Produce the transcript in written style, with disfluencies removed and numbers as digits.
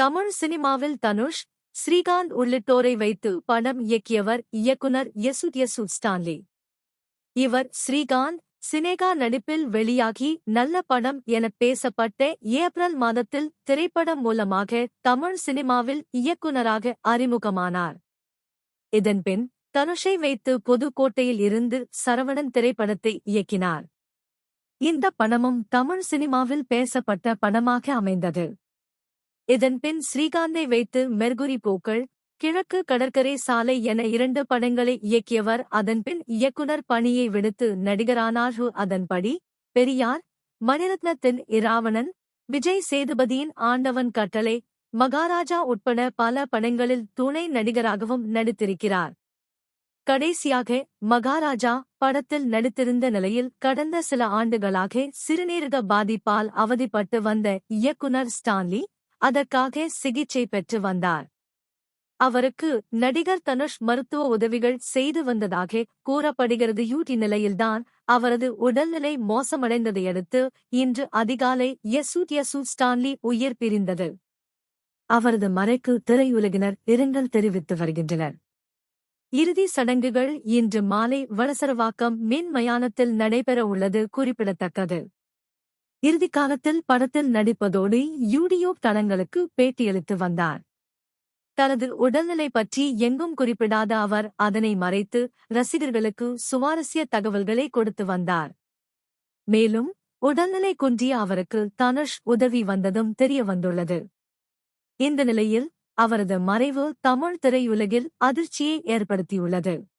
தமிழ் சினிமாவில் தனுஷ், ஸ்ரீகாந்த் உள்ளிட்டோரை வைத்து படம் இயக்கியவர் இயக்குனர் யசு ஸ்டான்லி. இவர் ஸ்ரீகாந்த், சினேகா நடிப்பில் வெளியாகி நல்ல படம் எனப் பேசப்பட்ட ஏப்ரல் மாதத்தில் திரைப்படம் மூலமாக தமிழ் சினிமாவில் இயக்குனராக அறிமுகமானார். இதன்பின் தனுஷை வைத்து புதுக்கோட்டையில் இருந்து சரவணன் திரைப்படத்தை இயக்கினார். இந்த படமும் தமிழ் சினிமாவில் பேசப்பட்ட படமாக அமைந்தது. இதன்பின் ஸ்ரீகாந்தை வைத்து மெர்குரி பூக்கள், கிழக்கு கடற்கரை சாலை என 2 படங்களை இயக்கியவர். அதன்பின் இயக்குனர் பணியை விடுத்து நடிகரானார். அதன்படி பெரியார், மணிரத்னத்தின் இராவணன், விஜய் சேதுபதியின் ஆண்டவன் கட்டளை, மகாராஜா உட்பட பல படங்களில் துணை நடிகராகவும் நடித்திருக்கிறார். கடைசியாக மகாராஜா படத்தில் நடித்திருந்த நிலையில் கடந்த சில ஆண்டுகளாக சிறுநீரக பாதிப்பால் அவதிப்பட்டு வந்த இயக்குனர் ஸ்டான்லி அதற்காக சிகிச்சை பெற்று வந்தார். அவருக்கு நடிகர் தனுஷ் மருத்துவ உதவிகள் செய்து வந்ததாக கூறப்படுகிறது. இந்நிலையில்தான் அவரது உடல்நிலை மோசமடைந்ததையடுத்து இன்று அதிகாலை யசு ஸ்டான்லி உயிர் பிரிந்தது. அவரது மறைக்கு திரையுலகினர் இரங்கல் தெரிவித்து வருகின்றனர். இறுதி சடங்குகள் இன்று மாலை வளசரவாக்கம் மின் மயானத்தில் நடைபெற உள்ளது குறிப்பிடத்தக்கது. இறுதிக்காலத்தில் படத்தில் நடிப்பதோடு யூடியூப் தளங்களுக்கு பேட்டியளித்து வந்தார். தனது உடல்நிலை பற்றி எங்கும் குறிப்பிடாத அவர் அதனை மறைத்து ரசிகர்களுக்கு சுவாரஸ்ய தகவல்களை கொடுத்து வந்தார். மேலும் உடல்நிலை குன்றிய அவருக்கு தனுஷ் உதவி வந்ததும் தெரிய வந்துள்ளது. இந்த நிலையில் அவரது மறைவு தமிழ் திரையுலகில் அதிர்ச்சியை ஏற்படுத்தியுள்ளது.